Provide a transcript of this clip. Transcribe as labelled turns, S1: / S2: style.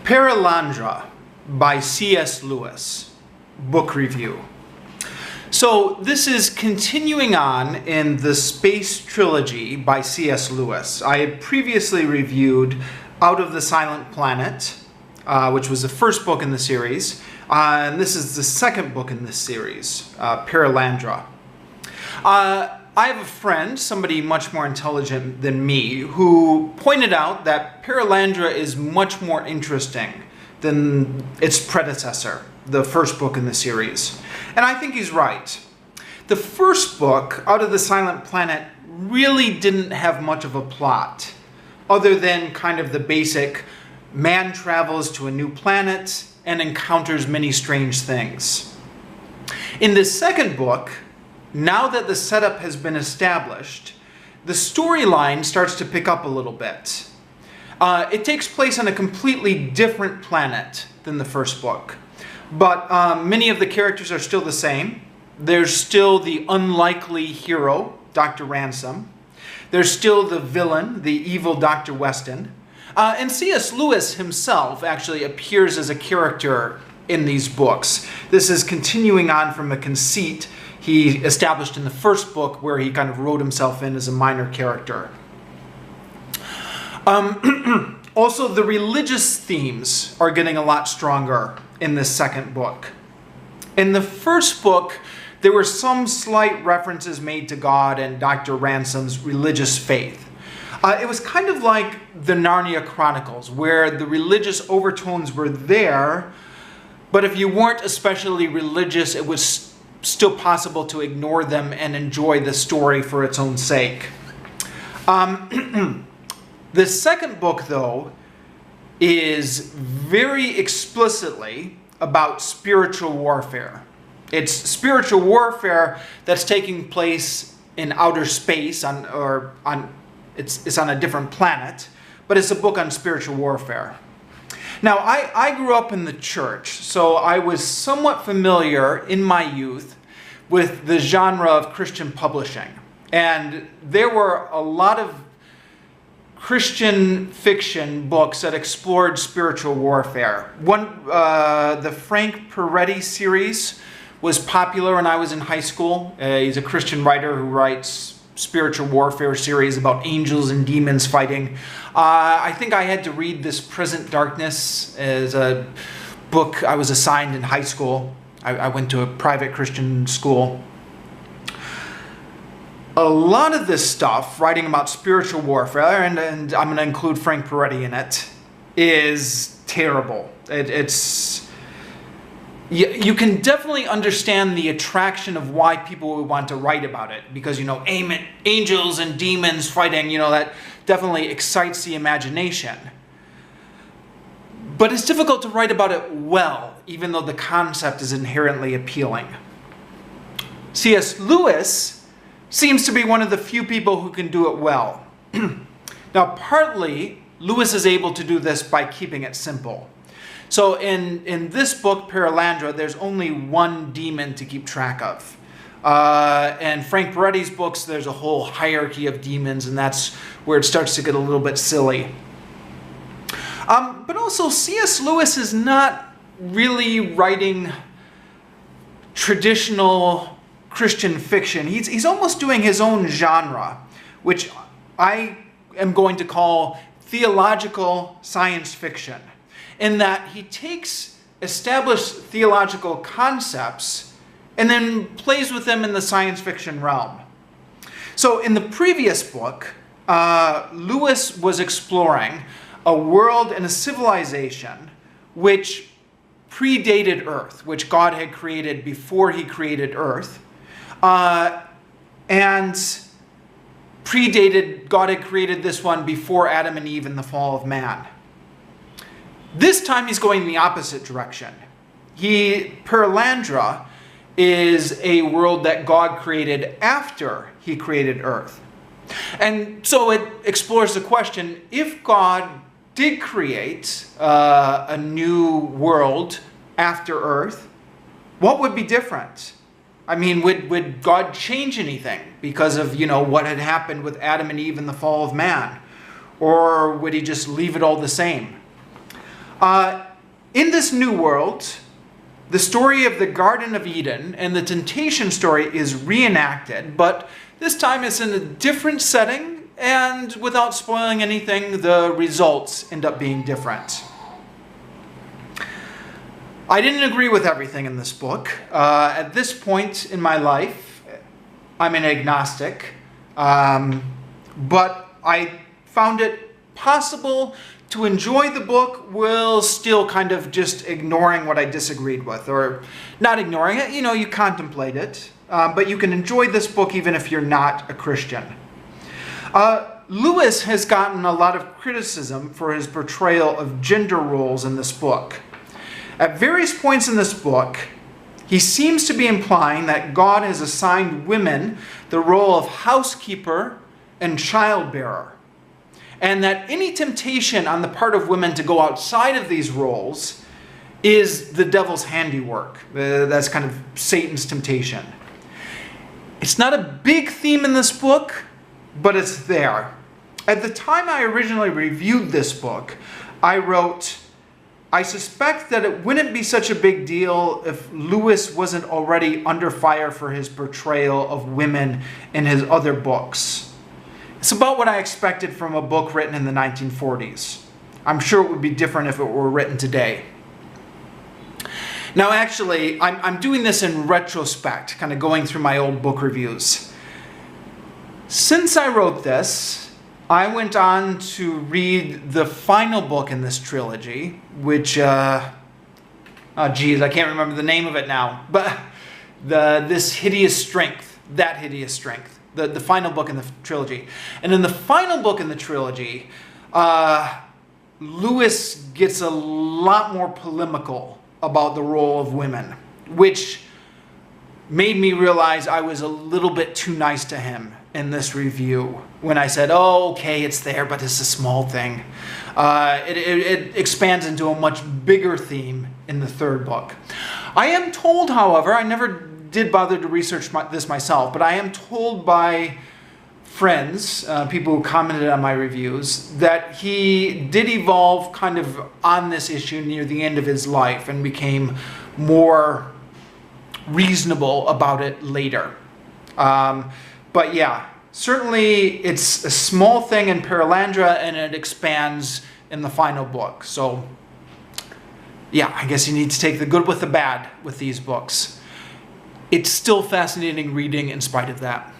S1: Perelandra by C.S. Lewis, book review. So this is continuing on in the Space Trilogy by C.S. Lewis. I had previously reviewed Out of the Silent Planet, which was the first book in the series, and this is the second book in this series, Perelandra. I have a friend, somebody much more intelligent than me, who pointed out that Perelandra is much more interesting than its predecessor, the first book in the series. And I think he's right. The first book, Out of the Silent Planet, really didn't have much of a plot, other than kind of the basic man travels to a new planet and encounters many strange things. In the second book, now that the setup has been established, the storyline starts to pick up a little bit. It takes place on a completely different planet than the first book, but many of the characters are still the same. There's still the unlikely hero, Dr. Ransom. There's still the villain, the evil Dr. Weston. And C.S. Lewis himself actually appears as a character in these books. This is continuing on from a conceit he established in the first book, where he kind of wrote himself in as a minor character. Also, the religious themes are getting a lot stronger in this second book. In the first book, there were some slight references made to God and Dr. Ransom's religious faith. It was kind of like the Narnia Chronicles, where the religious overtones were there, but if you weren't especially religious, it was still possible to ignore them and enjoy the story for its own sake. The second book, though, is very explicitly about spiritual warfare. It's spiritual warfare that's taking place in outer space, it's on a different planet, but it's a book on spiritual warfare. Now, I grew up in the church, so I was somewhat familiar in my youth with the genre of Christian publishing. And there were a lot of Christian fiction books that explored spiritual warfare. The Frank Peretti series was popular when I was in high school. He's a Christian writer who writes spiritual warfare series about angels and demons fighting. I think I had to read this Present Darkness as a book I was assigned in high school. I went to a private Christian school. A lot of this stuff, writing about spiritual warfare, and I'm going to include Frank Peretti in it, is terrible. You can definitely understand the attraction of why people would want to write about it, because, angels and demons fighting, that definitely excites the imagination. But it's difficult to write about it well, even though the concept is inherently appealing. C.S. Lewis seems to be one of the few people who can do it well. Now, partly, Lewis is able to do this by keeping it simple. So in this book, Perelandra, there's only one demon to keep track of. And Frank Peretti's books, there's a whole hierarchy of demons, and that's where it starts to get a little bit silly. But also, C.S. Lewis is not really writing traditional Christian fiction. He's almost doing his own genre, which I am going to call theological science fiction, in that he takes established theological concepts and then plays with them in the science fiction realm. So in the previous book, Lewis was exploring a world and a civilization which predated Earth, which God had created before he created Earth, and God had created this one before Adam and Eve and the fall of man. This time he's going in the opposite direction. Perelandra is a world that God created after he created Earth. And so it explores the question, if God did create a new world after Earth, what would be different? I mean, would God change anything because of, what had happened with Adam and Eve and the fall of man? Or would he just leave it all the same? In this new world, the story of the Garden of Eden and the temptation story is reenacted, but this time it's in a different setting, and without spoiling anything, the results end up being different. I didn't agree with everything in this book. At this point in my life, I'm an agnostic, but I found it possible to enjoy the book while still kind of just ignoring what I disagreed with, or not ignoring it, you contemplate it, but you can enjoy this book even if you're not a Christian. Lewis has gotten a lot of criticism for his portrayal of gender roles in this book. At various points in this book, he seems to be implying that God has assigned women the role of housekeeper and childbearer, and that any temptation on the part of women to go outside of these roles is the devil's handiwork. That's kind of Satan's temptation. It's not a big theme in this book, but it's there. At the time I originally reviewed this book, I wrote, I suspect that it wouldn't be such a big deal if Lewis wasn't already under fire for his portrayal of women in his other books. It's about what I expected from a book written in the 1940s. I'm sure it would be different if it were written today. Now actually, I'm doing this in retrospect, kind of going through my old book reviews. Since I wrote this, I went on to read the final book in this trilogy, which, I can't remember the name of it now, but This Hideous Strength, That Hideous Strength, the final book in the trilogy. And in the final book in the trilogy, Lewis gets a lot more polemical about the role of women, which made me realize I was a little bit too nice to him in this review when I said, oh, okay, it's there, but it's a small thing. It expands into a much bigger theme in the third book. I am told, however, I never did bother to research this myself, but I am told by friends, people who commented on my reviews, that he did evolve kind of on this issue near the end of his life and became more reasonable about it later. But yeah, certainly it's a small thing in Perelandra and it expands in the final book. So yeah, I guess you need to take the good with the bad with these books. It's still fascinating reading in spite of that.